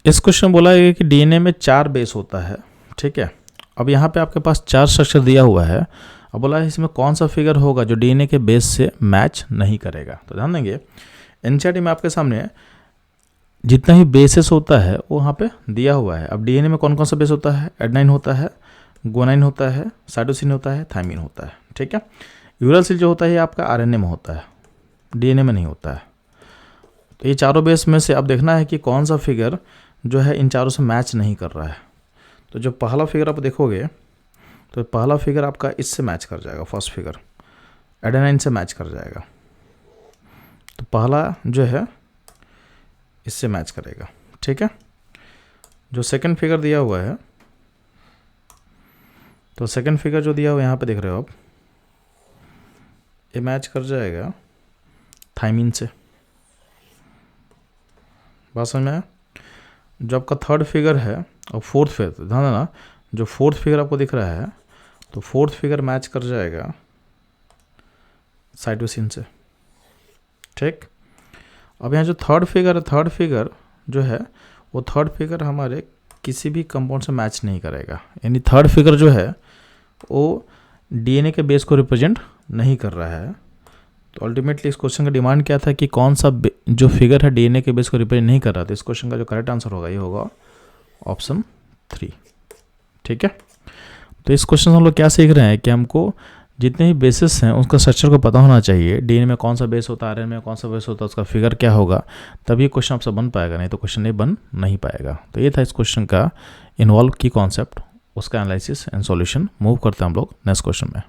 इस क्वेश्चन में बोला है कि डीएनए में 4 बेस होता है, ठीक है। अब यहाँ पे आपके पास 4 स्ट्रक्चर दिया हुआ है। अब बोला है इसमें कौन सा फिगर होगा जो डीएनए के बेस से मैच नहीं करेगा। तो ध्यान देंगे, एनसीईआरटी में आपके सामने जितना ही बेसिस होता है वो वहाँ पे दिया हुआ है। अब डीएनए में कौन कौन सा बेस होता है? एडेनाइन होता है, गुआनाइन होता है, साइटोसिन होता है, थायमिन होता है, ठीक है। यूरासिल जो होता है ये आपका आरएनए में होता है, डीएनए में नहीं होता है। तो ये चारों बेस में से अब देखना है कि कौन सा फिगर जो है इन चारों से मैच नहीं कर रहा है। तो जो पहला फिगर आप देखोगे तो पहला फिगर आपका इससे मैच कर जाएगा, फर्स्ट फिगर एडेनाइन से मैच कर जाएगा। तो पहला जो है इससे मैच करेगा, ठीक है। जो सेकंड फिगर दिया हुआ है, तो सेकंड फिगर जो दिया हुआ है यहाँ पे देख रहे हो आप, ये मैच कर जाएगा थायमिन से। बात समझ में आया? जो आपका थर्ड फिगर है और फोर्थ फिगर, ध्यान देना, जो फोर्थ फिगर आपको दिख रहा है तो फोर्थ फिगर मैच कर जाएगा साइटोसिन से, ठीक। अब यहाँ जो थर्ड फिगर है, थर्ड फिगर जो है वो थर्ड फिगर हमारे किसी भी कंपाउंड से मैच नहीं करेगा। यानी थर्ड फिगर जो है वो डीएनए के बेस को रिप्रेजेंट नहीं कर रहा है। तो अल्टीमेटली इस क्वेश्चन का डिमांड क्या था कि कौन सा जो फिगर है डीएनए के बेस को रिप्रेजेंट नहीं कर रहा। तो इस क्वेश्चन का जो करेक्ट आंसर होगा ये होगा ऑप्शन 3, ठीक है। तो इस क्वेश्चन से हम लोग क्या सीख रहे हैं कि हमको जितने भी बेसिस हैं उसका स्ट्रक्चर को पता होना चाहिए। डीएनए में कौन सा बेस होता है, आरएनए में कौन सा बेस होता है, उसका फिगर क्या होगा, तभी क्वेश्चन आपसे बन पाएगा, नहीं तो क्वेश्चन नहीं बन नहीं पाएगा। तो ये था इस क्वेश्चन का इन्वॉल्व की कॉन्सेप्ट, उसका एनालिसिस एंड सॉल्यूशन। मूव करते हैं हम लोग नेक्स्ट क्वेश्चन में।